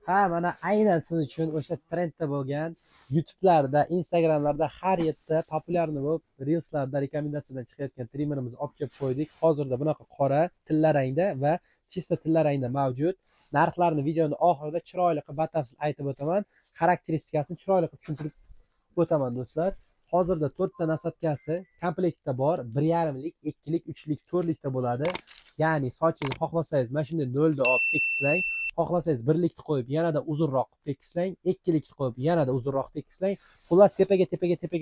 Ha, mana aynan siz uchun o'sha trendda bo'lgan YouTube'larda, Instagram'larda har yerda populyarni bo'lib, Reels'larda rekomendatsiyadan chiqayotgan trimerimizni olib kelib qo'ydik. Hozirda bunaqa qora, tilla rangda va chista tilla rangda mavjud. Narxlarini videoni oxirida chiroyli qilib batafsil aytib o'taman. Xarakteristikasini chiroyli qilib tushuntirib o'taman do'stlar. Hozirda 4 ta nasotkasi komplektda bor. 1,5lik, 2lik, 3lik, 4likda bo'ladi. Ya'ni sochingizni xohlasangiz mana shunday 0 da olib tekislang. Xohlasangiz 1likni qo'yib yanada uzunroq tekislang, 2likni qo'yib yanada uzunroq tekislang. Xullas tepaga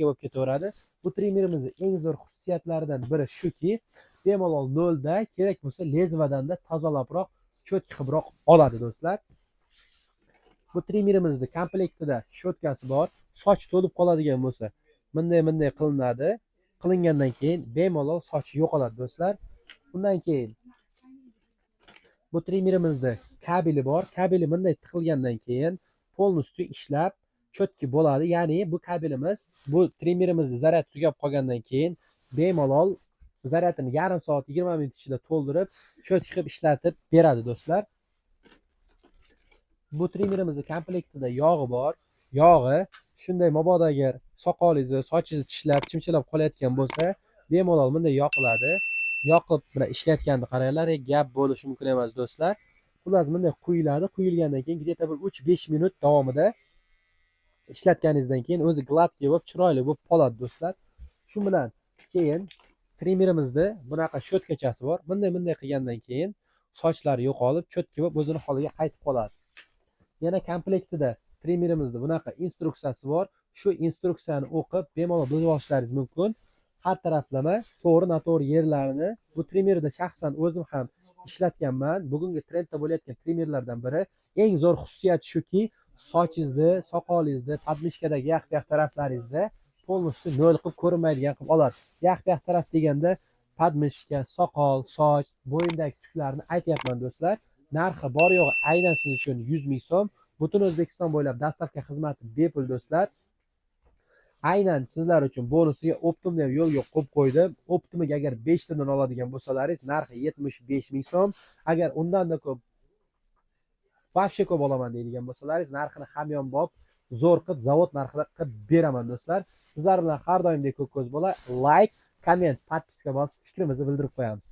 bo'lib ketaveradi. Bu trimerimizning eng zo'r xususiyatlaridan biri shuki, bemalol 0 da kerak bo'lsa lezvadan-da tozalabroq, cho'tkibroq oladi do'stlar. Bu trimerimizning komplektida shotkasi bor. Soch to'lib qoladigan bo'lsa, bunday qilinadi. Qilingandan keyin bemalol soch yo'qoladi do'stlar. Undan keyin bu trimerimizda kabeli bor. Kabeli bunday tiqilgandan keyin polностью ishlab cho'tki bo'ladi. Ya'ni bu kabelimiz bu trimerimizning zaryadi tugab qolgandan keyin bemalol zaryadini yarim soat 20 minut ichida to'ldirib, cho'tki qilib ishlatib beradi do'stlar. Bu trimerimizning komplektida yog'i bor. Yog'i shunday mabodo agar soqolingizni, sochingizni tishlab, chimchilab qolayotgan bo'lsa, bemalol bunday yoqiladi. Yoqib bilan ishlatganini qaranglar, gap bo'lishi mumkin emas do'stlar. Xullas bunday quyiladi. Quyilgandan keyin где-то bir 3-5 minut davomida ishlatganingizdan keyin o'zi gladkiy bo'lib, chiroyli bo'lib qoladi do'stlar. Shu bilan keyin trimerimizda bunaqa shotkachasi bor. Bunday qilgandan keyin sochlar yo'qolib, cho'tki bo'lib o'zini holiga qaytib qoladi. Yana komplektida trimerimizda bunaqa instruksiyasi bor. Shu instruksiyani o'qib bemalol buzib olishlaringiz mumkin. Har taraflama to'g'ri yerlarini bu trimerda shaxsan o'zim ham ishlatganman. Bugungi trendda bo'layotgan trimerlardan biri. Eng zo'r xususiyati shuki, sochingizni, soqolingizni, podmishkadagi yaq taraflaringizda polностью 0 qilib ko'rinmaydigan qilib oladi. Yaq taraf deganda podmishka, soqol, soch, bo'yindagi tuklarni aytyapman do'stlar. Narxi bor yo'g'i aynan siz uchun 100 ming so'm. Butun O'zbekiston bo'ylab dastavka xizmati bepul do'stlar. Aynan sizlar uchun bonusiga Optimni ham yo'lga qo'yib qo'ydim. Optimiga agar 5 tadan oladigan bo'lsalaringiz, narxi 75 ming so'm. Agar undan-da ko'p, vobshe ko'p olaman deydigan bo'lsalaringiz, narxini hamyonbop zo'r qilib, zavod narxida qilib beraman do'stlar. Sizlar bilan har doimdek ko'p ko'z bo'la. Like, komment, podpiska bosib fikrimizni bildirib qo'yamiz.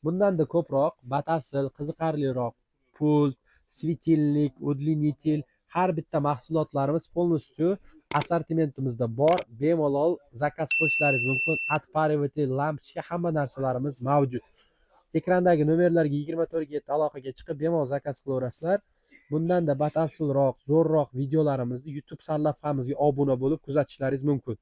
Bundan-da ko'proq, batafsil, qiziqarliroq pult, svitilnik, uдлинитель har bitta mahsulotlarimiz polностью assortimentimizda bor. Bemalol zakaz qilishlaringiz mumkin. Отпариватель, lampochka hamma narsalarimiz mavjud. Ekrandagi nomerlarga 24/7 aloqaga chiqib bemalol zakaz qilaverasizlar. Bundan-da batafsilroq, zo'rroq videolarimizni YouTube sarlavhamizga obuna bo'lib kuzatishlaringiz mumkin.